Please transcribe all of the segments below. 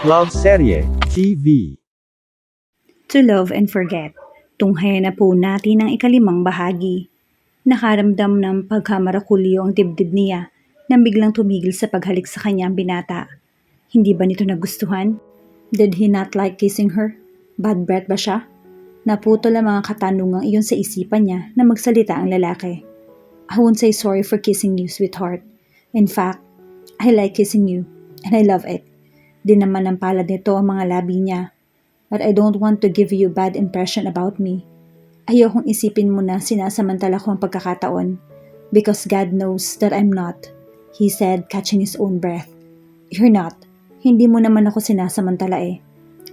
Love Serye TV. To Love and Forget. Tunghayan na po natin ang ikalimang bahagi. Nakaramdam ng pagkamarakulyo ang dibdib niya nang biglang tumigil sa paghalik sa kanya ang binata. Hindi ba nito nagustuhan? Did he not like kissing her? Bad breath ba siya? Naputol ang mga katanungang iyon sa isipan niya na magsalita ang lalaki. I won't say sorry for kissing you, sweetheart. In fact, I like kissing you and I love it. Di naman ang palad nito ang mga labi niya. But I don't want to give you a bad impression about me. Ayokong isipin mo na sinasamantala ko ang pagkakataon. Because God knows that I'm not, he said, catching his own breath. You're not. Hindi mo naman ako sinasamantala eh.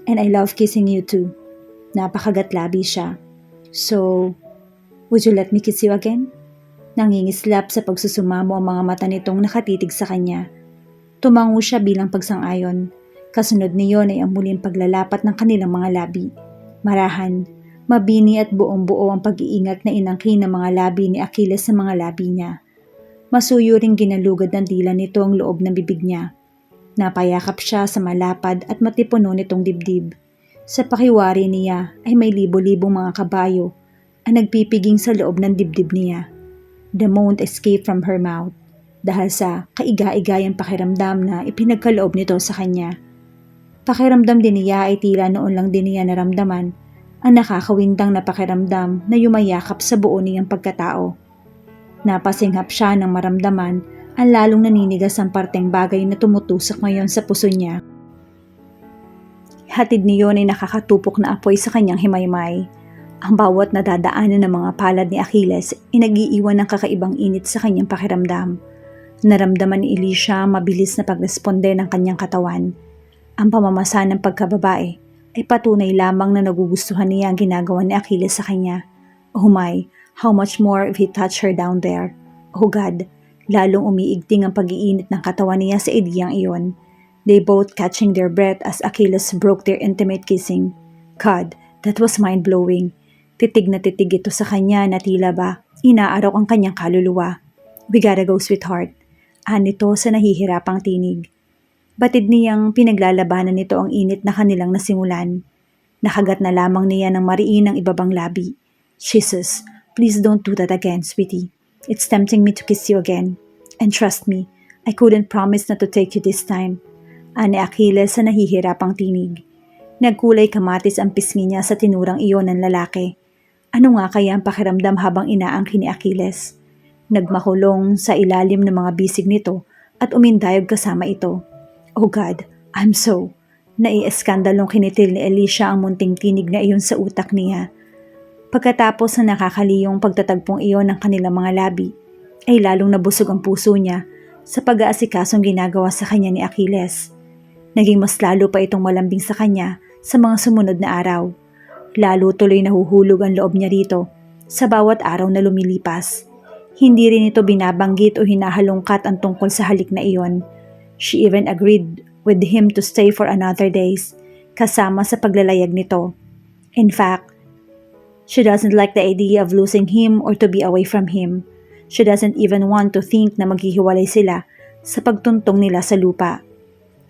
And I love kissing you too. Napakagatlabi siya. So, would you let me kiss you again? Nangingislap sa pagsusumamo ang mga mata nitong nakatitig sa kanya. Tumango siya bilang pagsang-ayon. Kasunod niyon ay ang muling paglalapat ng kanilang mga labi. Marahan, mabini at buong-buo ang pag-iingat na inangkin ng mga labi ni Achilles sa mga labi niya. Masuyo ring ginalugad ng dila nito ang loob ng bibig niya. Napayakap siya sa malapad at matipuno nitong dibdib. Sa pakiwari niya ay may libo-libong mga kabayo ang nagpipiging sa loob ng dibdib niya. The moan escaped from her mouth dahil sa kaiga-igayang pakiramdam na ipinagkaloob nito sa kanya. Pakiramdam din niya ay tila noon lang din niya naramdaman ang nakakawindang na pakiramdam na yumayakap sa buo niyang pagkatao. Napasinghap siya nang maramdaman ang lalong naninigas ang parteng bagay na tumutusok ngayon sa puso niya. Hatid niyon ay nakakatupok na apoy sa kanyang himaymay. Ang bawat nadadaanan ng mga palad ni Achilles ay nag-iiwan ng kakaibang init sa kanyang pakiramdam. Naramdaman ni Alicia ang mabilis na pagresponde ng kanyang katawan. Ang pamamasa ng pagkababae ay patunay lamang na nagugustuhan niya ang ginagawa ni Achilles sa kanya. Oh my, how much more if he touched her down there. Oh God, lalong umiigting ang pag-iinit ng katawan niya sa ideyang iyon. They both catching their breath as Achilles broke their intimate kissing. God, that was mind-blowing. Titig na titig ito sa kanya na tila ba inaarok ang kanyang kaluluwa. We gotta go, sweetheart. Anito sa nahihirapang tinig. Batid niyang pinaglalabanan nito ang init na kanilang nasimulan. Nakagat na lamang niya ng mariin ang ibabang labi. Jesus, please don't do that again, sweetie. It's tempting me to kiss you again. And trust me, I couldn't promise not to take you this time. Ani Achilles sa nahihirapang tinig. Nagkulay kamatis ang pisngi niya sa tinurang iyon ng lalaki. Ano nga kaya ang pakiramdam habang inaangkin ni Achilles? Nagmakulong sa ilalim ng mga bisig nito at umindayog kasama ito. Oh God, I'm so. Naieskandalong kinitil ni Alicia ang munting tinig na iyon sa utak niya. Pagkatapos na nakakaliyong pagtatagpong iyon ng kanilang mga labi, ay lalong nabusog ang puso niya sa pag-aasikasong ginagawa sa kanya ni Achilles. Naging mas lalo pa itong malambing sa kanya sa mga sumunod na araw. Lalo tuloy nahuhulog ang loob niya rito sa bawat araw na lumilipas. Hindi rin ito binabanggit o hinahalungkat ang tungkol sa halik na iyon. She even agreed with him to stay for another days, kasama sa paglalayag nito. In fact, she doesn't like the idea of losing him or to be away from him. She doesn't even want to think na maghihiwalay sila sa pagtuntong nila sa lupa.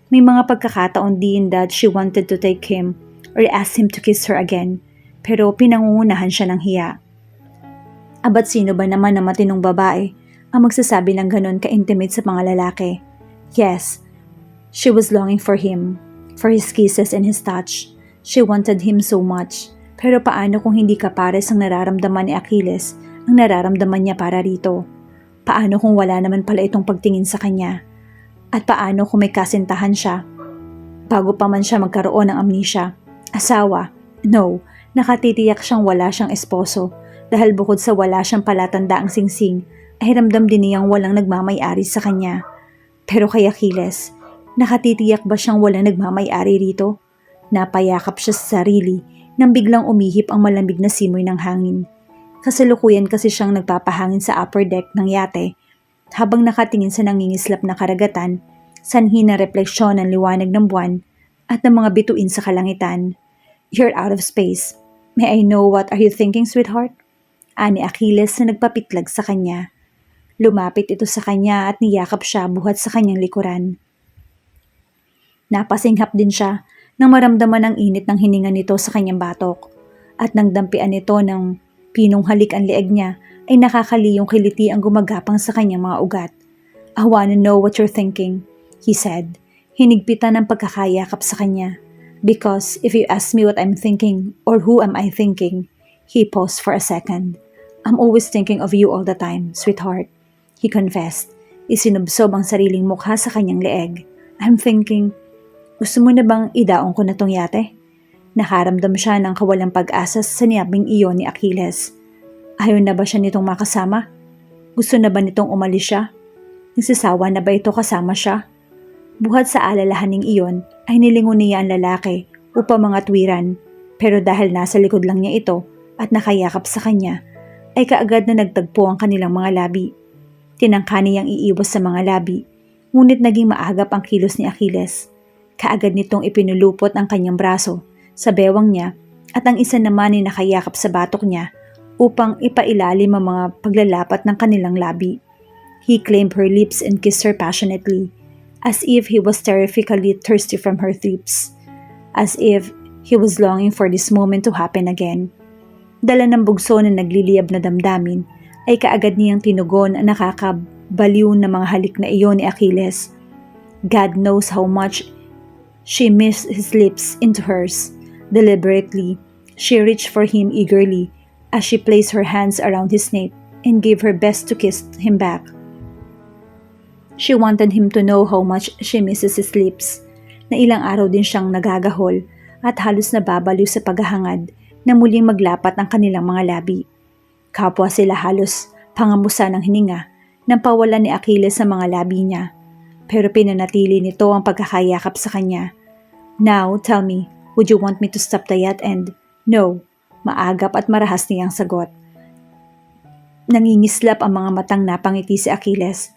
May mga pagkakataon din that she wanted to take him or ask him to kiss her again, pero pinangungunahan siya ng hiya. Abat sino ba naman na matinong babae ang magsasabi ng ganon ka-intimate sa mga lalaki? Yes, she was longing for him, for his kisses and his touch. She wanted him so much. Pero paano kung hindi kapares ang nararamdaman ni Achilles ang nararamdaman niya para rito? Paano kung wala naman pala itong pagtingin sa kanya? At paano kung may kasintahan siya? Bago pa man siya magkaroon ng amnesia. Asawa? No, nakatitiyak siyang wala siyang esposo dahil bukod sa wala siyang palatandaang singsing ay ramdam din niyang walang nagmamay-ari sa kanya. Pero kay Achilles, nakatitiyak ba siyang walang nagmamay-ari rito? Napayakap siya sa sarili nang biglang umihip ang malamig na simoy ng hangin. Kasalukuyan kasi siyang nagpapahangin sa upper deck ng yate habang nakatingin sa nangingislap na karagatan, sanhi na refleksyon ng liwanag ng buwan at ng mga bituin sa kalangitan. You're out of space. May I know what are you thinking, sweetheart? Ani Achilles na nagpapitlag sa kanya. Lumapit ito sa kanya at niyakap siya buhat sa kanyang likuran. Napasinghap din siya nang maramdaman ang init ng hininga nito sa kanyang batok. At nang dampian nito ng pinong halik ang leeg niya, ay nakakaliyong kiliti ang gumagapang sa kanyang mga ugat. "I wanna know what you're thinking," he said. Hinigpitan ng pagkakayakap sa kanya. "Because if you ask me what I'm thinking or who am I thinking," he paused for a second. "I'm always thinking of you all the time, sweetheart," he confessed. Isinubsob ang sariling mukha sa kanyang leeg. "I'm thinking, gusto mo na bang idaong ko na tong yate?" Nakaramdam siya ng kawalang pag-asa sa sinabing iyon ni Achilles. Ayaw na ba siya nitong makasama? Gusto na ba nitong umalis siya? Nagsasawa na ba ito kasama siya? Buhat sa alalahaning iyon ay nilingon niya ang lalaki upang mga tuwiran, pero dahil nasa likod lang niya ito at nakayakap sa kanya, ay kaagad na nagtagpo ang kanilang mga labi. Tinangka niyang iiwas sa mga labi, ngunit naging maagap ang kilos ni Achilles. Kaagad nitong ipinulupot ang kanyang braso sa bewang niya at ang isa naman ay nakayakap sa batok niya upang ipailalim ang mga paglalapat ng kanilang labi. He claimed her lips and kissed her passionately, as if he was terrifically thirsty from her lips, as if he was longing for this moment to happen again. Dala ng bugso na nagliliyab na damdamin, ay kaagad niyang tinugon ang nakakabaliw na mga halik na iyon ni Achilles. God knows how much she missed his lips into hers. Deliberately, she reached for him eagerly as she placed her hands around his nape and gave her best to kiss him back. She wanted him to know how much she misses his lips, na ilang araw din siyang nagagahol at halos nababaliw sa paghahangad na muling maglapat ang kanilang mga labi. Kapwa sila halos pangamusa ng hininga nang pawalan ni Achilles sa mga labi niya, pero pinanatili nito ang pagkakayakap sa kanya. "Now, tell me, would you want me to stop the yacht and—" "No," maagap at marahas niyang sagot. Nangingislap ang mga matang napangiti si Achilles.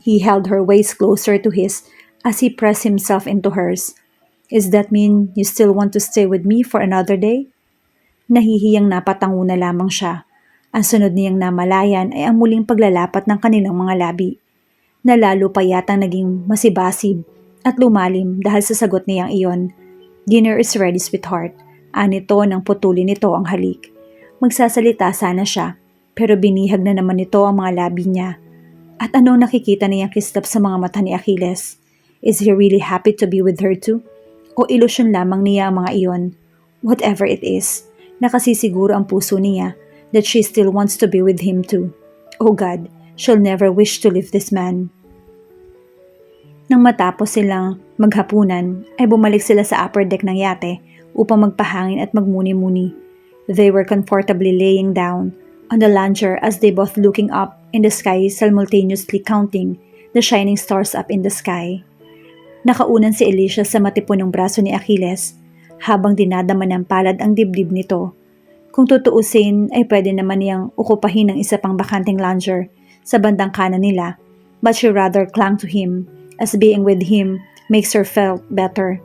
He held her waist closer to his as he pressed himself into hers. "Does that mean you still want to stay with me for another day?" Nahihiyang napatango na lamang siya. Ang sunod niyang namalayan ay ang muling paglalapat ng kanilang mga labi, na lalo pa yatang naging masibasib at lumalim dahil sa sagot niyang iyon. "Dinner is ready, sweetheart," anito nang putulin nito ang halik. Magsasalita sana siya, pero binihag na naman nito ang mga labi niya. At anong nakikita niyang kislap sa mga mata ni Achilles? Is he really happy to be with her too? O ilusyon lamang niya ang mga iyon? Whatever it is, nakasisiguro ang puso niya that she still wants to be with him too. Oh God, she'll never wish to leave this man. Nang matapos silang maghapunan, ay bumalik sila sa upper deck ng yate upang magpahangin at magmuni-muni. They were comfortably laying down on the lounger as they both looking up in the sky, simultaneously counting the shining stars up in the sky. Nakaunan si Alicia sa matipunong braso ni Achilles habang dinadama ng palad ang dibdib nito. Kung tutuusin ay pwede naman niyang ukupahin ng isa pang bakanting lounger sa bandang kanan nila, but she rather clung to him as being with him makes her feel better.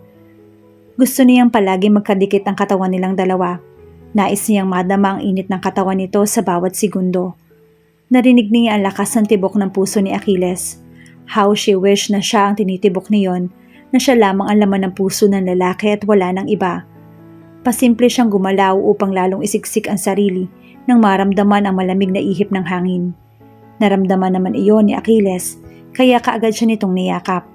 Gusto niyang palagi magkadikit ang katawan nilang dalawa. Nais niyang madama ang init ng katawan nito sa bawat segundo. Narinig niya ang lakas ng tibok ng puso ni Achilles. How she wished na siya ang tinitibok niyon, na siya lamang ang laman ng puso ng lalaki at wala ng iba. Pasimple siyang gumalaw upang lalong isiksik ang sarili nang maramdaman ang malamig na ihip ng hangin. Naramdaman naman iyon ni Achilles, kaya kaagad siya nitong niyakap.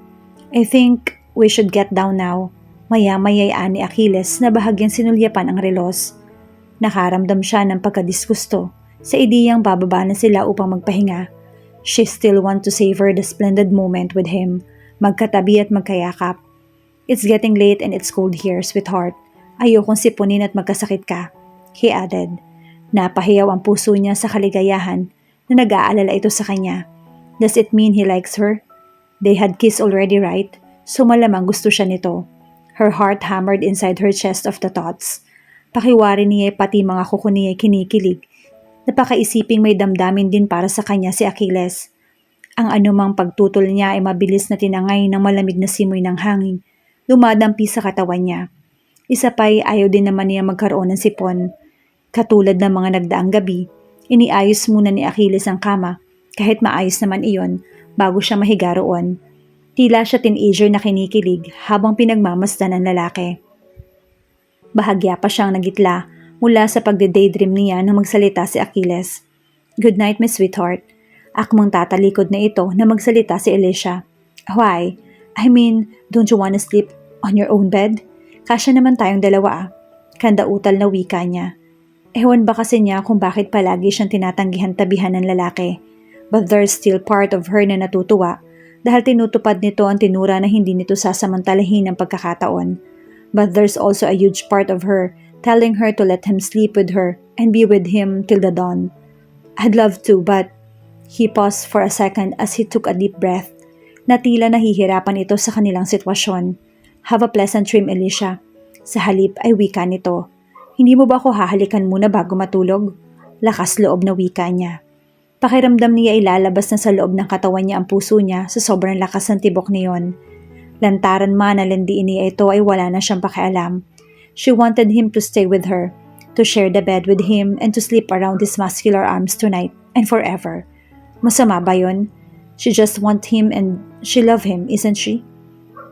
"I think we should get down now." Maya-mayayaan ni Achilles na bahagyang sinulyapan ang relos. Nakaramdam siya ng pagkadisgusto sa ideyang bababa na sila upang magpahinga. She still want to savor the splendid moment with him, magkatabi at magkayakap. "It's getting late and it's cold here, sweetheart. Ayokong sipunin at magkasakit ka," he added. Napahiyaw ang puso niya sa kaligayahan na nag-aalala ito sa kanya. Does it mean he likes her? They had kissed already, right? So malamang gusto siya nito. Her heart hammered inside her chest of the thoughts. Pakiwari niya pati mga kuko niya kinikilig. Napakaisiping may damdamin din para sa kanya si Achilles. Ang anumang pagtutol niya ay mabilis na tinangay ng malamig na simoy ng hangin. Dumadampi sa katawan niya. Isa pa'y ayaw din naman niya magkaroon ng sipon. Katulad ng mga nagdaang gabi, iniayos muna ni Achilles ang kama, kahit maayos naman iyon, bago siya mahiga roon. Tila siya teenager na kinikilig habang pinagmamasdan ng lalaki. Bahagya pa siyang nagitla mula sa pagde-daydream niya na magsalita si Achilles. "Good night, my sweetheart." Akmang tatalikod na ito na magsalita si Alicia. "Why? I mean, don't you wanna sleep on your own bed? Kasya naman tayong dalawa ah." Kandautal na wika niya. Ewan ba kasi niya kung bakit palagi siyang tinatanggihan-tabihan ng lalaki. But there's still part of her na natutuwa dahil tinutupad nito ang tinura na hindi nito sasamantalahin ng pagkakataon. But there's also a huge part of her telling her to let him sleep with her and be with him till the dawn. "I'd love to, but..." He paused for a second as he took a deep breath. Na tila nahihirapan ito sa kanilang sitwasyon. "Have a pleasant dream, Alicia." Sa halip ay wika nito. "Hindi mo ba ako hahalikan muna bago matulog?" Lakas loob na wika niya. Pakiramdam niya ilalabas na sa loob ng katawan niya ang puso niya sa sobrang lakas ng tibok niyon. Lantaran man na landiin niya ito ay wala na siyang pakialam. She wanted him to stay with her, to share the bed with him and to sleep around his muscular arms tonight and forever. Masama ba yun? She just want him and she love him, isn't she?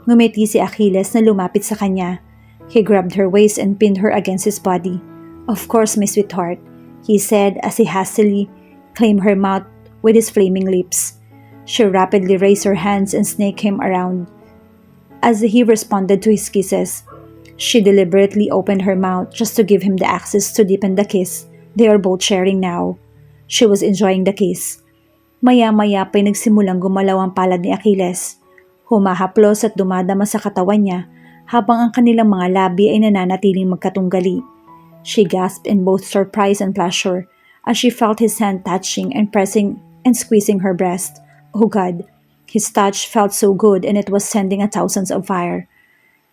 Ngumiti si Achilles na lumapit sa kanya. He grabbed her waist and pinned her against his body. "Of course, my sweetheart," he said as he hastily claimed her mouth with his flaming lips. She rapidly raised her hands and snaked him around. As he responded to his kisses, she deliberately opened her mouth just to give him the access to deepen the kiss they are both sharing now. She was enjoying the kiss. Maya-maya pa'y nagsimulang gumalaw ang palad ni Achilles. Humahaplos at dumadama sa katawan niya habang ang kanilang mga labi ay nananatiling magkatunggali. She gasped in both surprise and pleasure as she felt his hand touching and pressing and squeezing her breast. Oh God! His touch felt so good and it was sending a thousands of fire.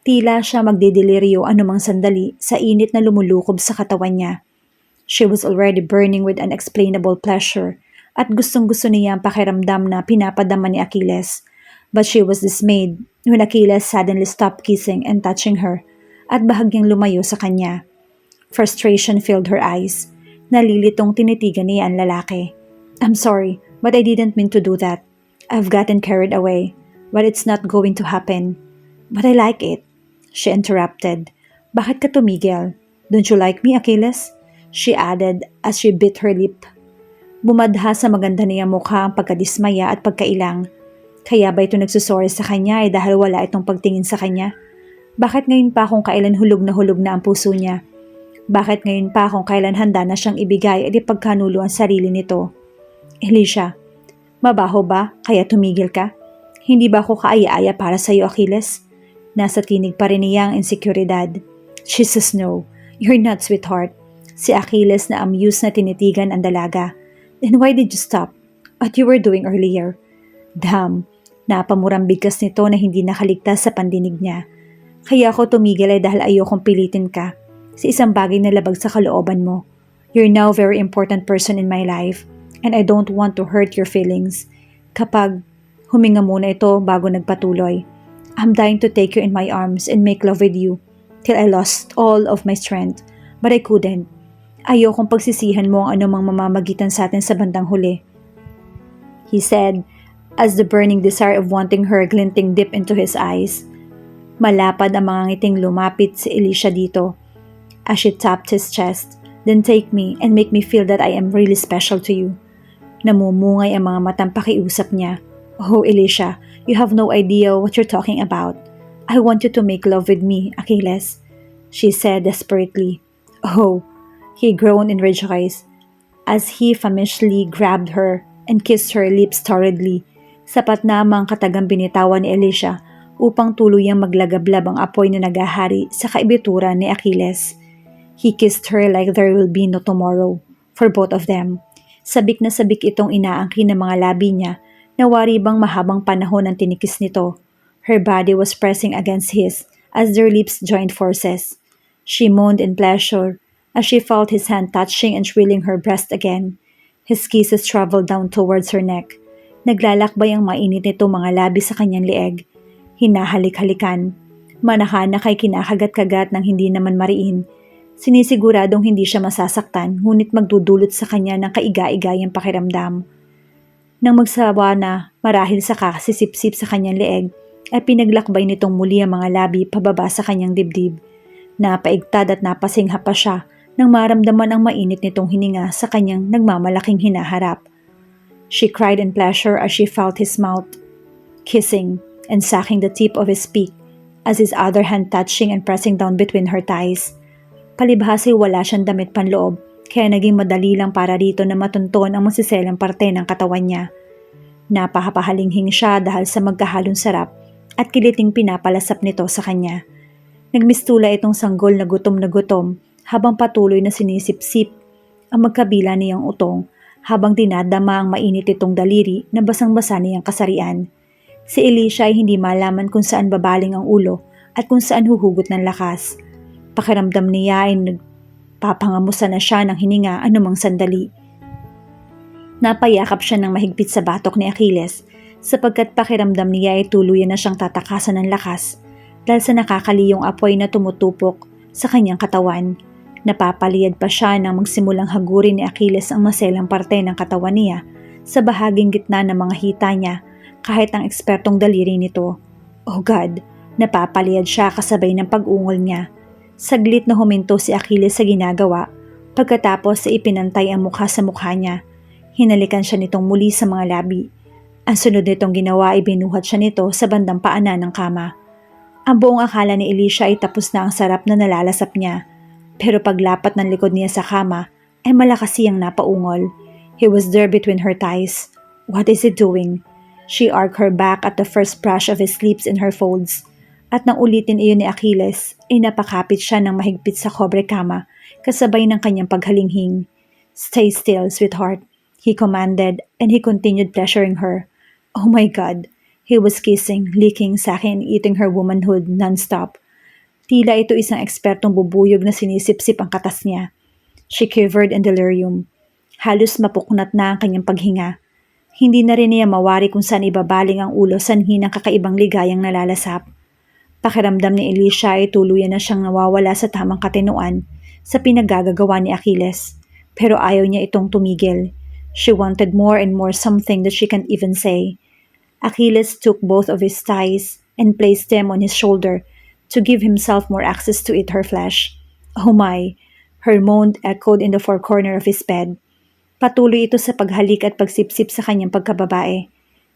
Tila siya magdidelirio anumang sandali sa init na lumulukob sa katawan niya. She was already burning with unexplainable pleasure at gustong-gusto niya ang pakiramdam na pinapadama ni Achilles. But she was dismayed when Achilles suddenly stopped kissing and touching her at bahagyang lumayo sa kanya. Frustration filled her eyes. Nalilitong tinitigan niya ang lalaki. "I'm sorry, but I didn't mean to do that. I've gotten carried away, but it's not going to happen." "But I like it," she interrupted. "Bakit ka tumigil? Don't you like me, Achilles?" she added as she bit her lip. Bumadha sa maganda niyang mukha ang pagkadismaya at pagkailang. Kaya ba ito nagsusorry sa kanya ay dahil wala itong pagtingin sa kanya? Bakit ngayon pa kung kailan hulog na ang puso niya? Bakit ngayon pa kung kailan handa na siyang ibigay at ipagkanulo ang sarili nito? "Alicia, mabaho ba kaya tumigil ka? Hindi ba ako kaaya-aya para sa iyo, Achilles?" Nasa tinig pa rin niya ang insekuridad. She says no. "You're not, sweetheart." Si Achilles na amused na tinitigan ang dalaga. "Then why did you stop? What you were doing earlier?" Damn, napamurang bigkas nito na hindi nakaligtas sa pandinig niya. "Kaya ako tumigil ay dahil ayokong pilitin ka sa isang bagay na labag sa kalooban mo. You're now a very important person in my life and I don't want to hurt your feelings." Kapag huminga muna ito bago nagpatuloy. "I'm dying to take you in my arms and make love with you till I lost all of my strength, but I couldn't. Ayokong pagsisihan mo ang anumang mamamagitan sa atin sa bandang huli," he said as the burning desire of wanting her glinting deep into his eyes. Malapad ang mga ngiting lumapit si Alicia dito as she tapped his chest. "Then take me and make me feel that I am really special to you." Namumungay ang mga matang pakiusap niya. "Oh, Alicia, you have no idea what you're talking about. I want you to make love with me, Achilles," she said desperately. "Oh," he groaned in rejoice as he famishly grabbed her and kissed her lips torridly. Sapat na ang katagang binitawan ni Alicia upang tuluyang maglagablab ang apoy na nagahari sa kaibituran ni Achilles. He kissed her like there will be no tomorrow for both of them. Sabik na sabik itong inaangkin ng mga labi niya na wari bang mahabang panahon ang tinikis nito. Her body was pressing against his as their lips joined forces. She moaned in pleasure as she felt his hand touching and thrilling her breast again. His kisses traveled down towards her neck. Naglalakbay ang mainit nito mga labi sa kanyang leeg. Hinahalik-halikan. Manahanak ay kinakagat-kagat ng hindi naman mariin. Sinisiguradong hindi siya masasaktan ngunit magdudulot sa kanya ng kaiga-igayang pakiramdam. Nang magsawa na marahil sa kakasisipsip sa kanyang leeg, ay pinaglakbay nitong muli ang mga labi pababa sa kanyang dibdib. Napaigtad at napasingha pa siya nang maramdaman ang mainit nitong hininga sa kanyang nagmamalaking hinaharap. She cried in pleasure as she felt his mouth kissing and sucking the tip of his beak as his other hand touching and pressing down between her thighs. Palibhas ay wala siyang damit panloob, kaya naging madali lang para rito na matunton ang masiselang parte ng katawan niya. Napahapahalinghing siya dahil sa magkahalong sarap at kiliting pinapalasap nito sa kanya. Nagmistula itong sanggol na gutom habang patuloy na sinisip-sip ang magkabila niyang utong habang dinadama ang mainit itong daliri na basang-basa niyang kasarian. Si Alicia ay hindi malaman kung saan babaling ang ulo at kung saan huhugot ng lakas. Pakiramdam niya ay nagpapangamusa na siya ng hininga anumang sandali. Napayakap siya ng mahigpit sa batok ni Achilles sapagkat pakiramdam niya ay tuluyan na siyang tatakasan ng lakas dahil sa nakakaliyong apoy na tumutupok sa kanyang katawan. Napapaliyad pa siya nang magsimulang hagurin ni Achilles ang maselang parte ng katawan niya sa bahaging gitna ng mga hita niya kahit ang ekspertong daliri nito. Oh God, napapaliyad siya kasabay ng pag-ungol niya. Saglit na huminto si Achilles sa ginagawa, pagkatapos ay ipinantay ang mukha sa mukha niya. Hinalikan siya nitong muli sa mga labi. Ang sunod nitong ginawa ay binuhat siya nito sa bandang paanan ng kama. Ang buong akala ni Alicia ay tapos na ang sarap na nalalasap niya. Pero paglapat ng likod niya sa kama, ay malakas siyang napaungol. He was there between her thighs. What is he doing? She arched her back at the first brush of his lips in her folds. At nang ulitin iyon ni Achilles, ay napakapit siya ng mahigpit sa kobre kama kasabay ng kanyang paghalinghing. Stay still, sweetheart, he commanded, and he continued pleasuring her. Oh my God! He was kissing, licking, sucking, and eating her womanhood non-stop. Tila ito isang ekspertong bubuyog na sinisip-sip ang katas niya. She quivered in delirium. Halos mapuknat na ang kanyang paghinga. Hindi na rin niya mawari kung saan ibabaling ang ulo sanhi ng kakaibang ligayang nalalasap. Pakiramdam ni Alicia ay tuluyan na siyang nawawala sa tamang katinoan sa pinaggagawa ni Achilles. Pero ayaw niya itong tumigil. She wanted more and more, something that she can't even say. Achilles took both of his thighs and placed them on his shoulder to give himself more access to eat her flesh. Oh my! Her moan echoed in the four corner of his bed. Patuloy ito sa paghalik at pagsipsip sa kanyang pagkababae.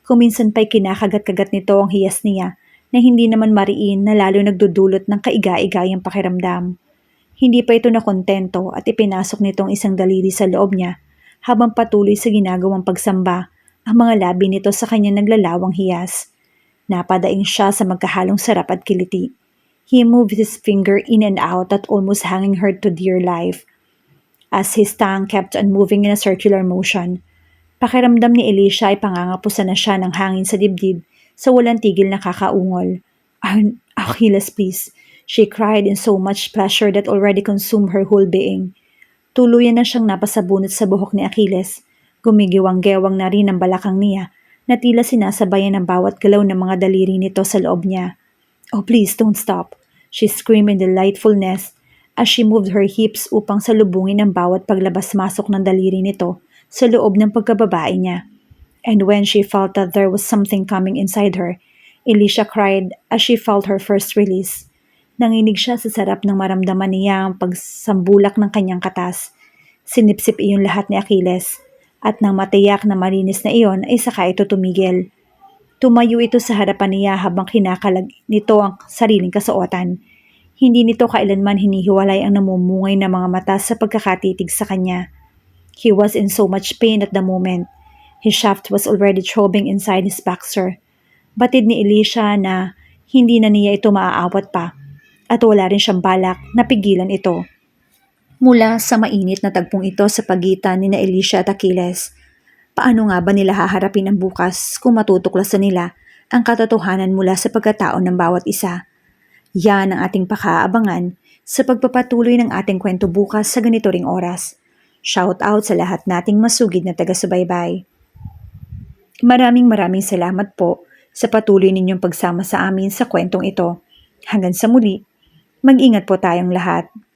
Kuminsan pa'y kinakagat-kagat nito ang hiyas niya na hindi naman mariin na lalo nagdudulot ng kaiga-igayang pakiramdam. Hindi pa ito nakontento at ipinasok nitong isang daliri sa loob niya habang patuloy sa ginagawang pagsamba ang mga labi nito sa kanyang naglalawang hiyas. Napadaing siya sa magkahalong sarap at kiliti. He moved his finger in and out at almost hanging her to dear life as his tongue kept on moving in a circular motion. Pakiramdam ni Alicia ay pangangapusan na siya ng hangin sa dibdib sa walang tigil na kakaungol. Achilles, please, she cried in so much pleasure that already consumed her whole being. Tuluyan na siyang napasabunot sa buhok ni Achilles. Gumigiwang-gewang na rin ang balakang niya na tila sinasabayan ng bawat galaw ng mga daliri nito sa loob niya. Oh please, don't stop, she screamed in delightfulness as she moved her hips upang salubungin ang bawat paglabas-masok ng daliri nito sa loob ng pagkababae niya. And when she felt that there was something coming inside her, Alicia cried as she felt her first release. Nanginig siya sa sarap ng maramdaman niya ang pagsambulak ng kanyang katas. Sinipsip iyon lahat ni Achilles, at nang matiyak na malinis na iyon ay saka ito tumigil. Tumayo ito sa harapan niya habang kinakalag nito ang sariling kasuotan. Hindi nito kailanman hinihiwalay ang namumungay na mga mata sa pagkakatitig sa kanya. He was in so much pain at the moment. His shaft was already throbbing inside his boxer. Batid ni Alicia na hindi na niya ito maaawat pa at wala rin siyang balak na pigilan ito. Mula sa mainit na tagpong ito sa pagitan ni Alicia at Achilles, paano nga ba nila haharapin ang bukas kung matutuklasan nila ang katotohanan mula sa pagkatao ng bawat isa? Yan ang ating pakaabangan sa pagpapatuloy ng ating kwento bukas sa ganito ring oras. Shout out sa lahat nating masugid na taga-subaybay. Maraming salamat po sa patuloy ninyong pagsama sa amin sa kwentong ito. Hanggang sa muli, mag-ingat po tayong lahat.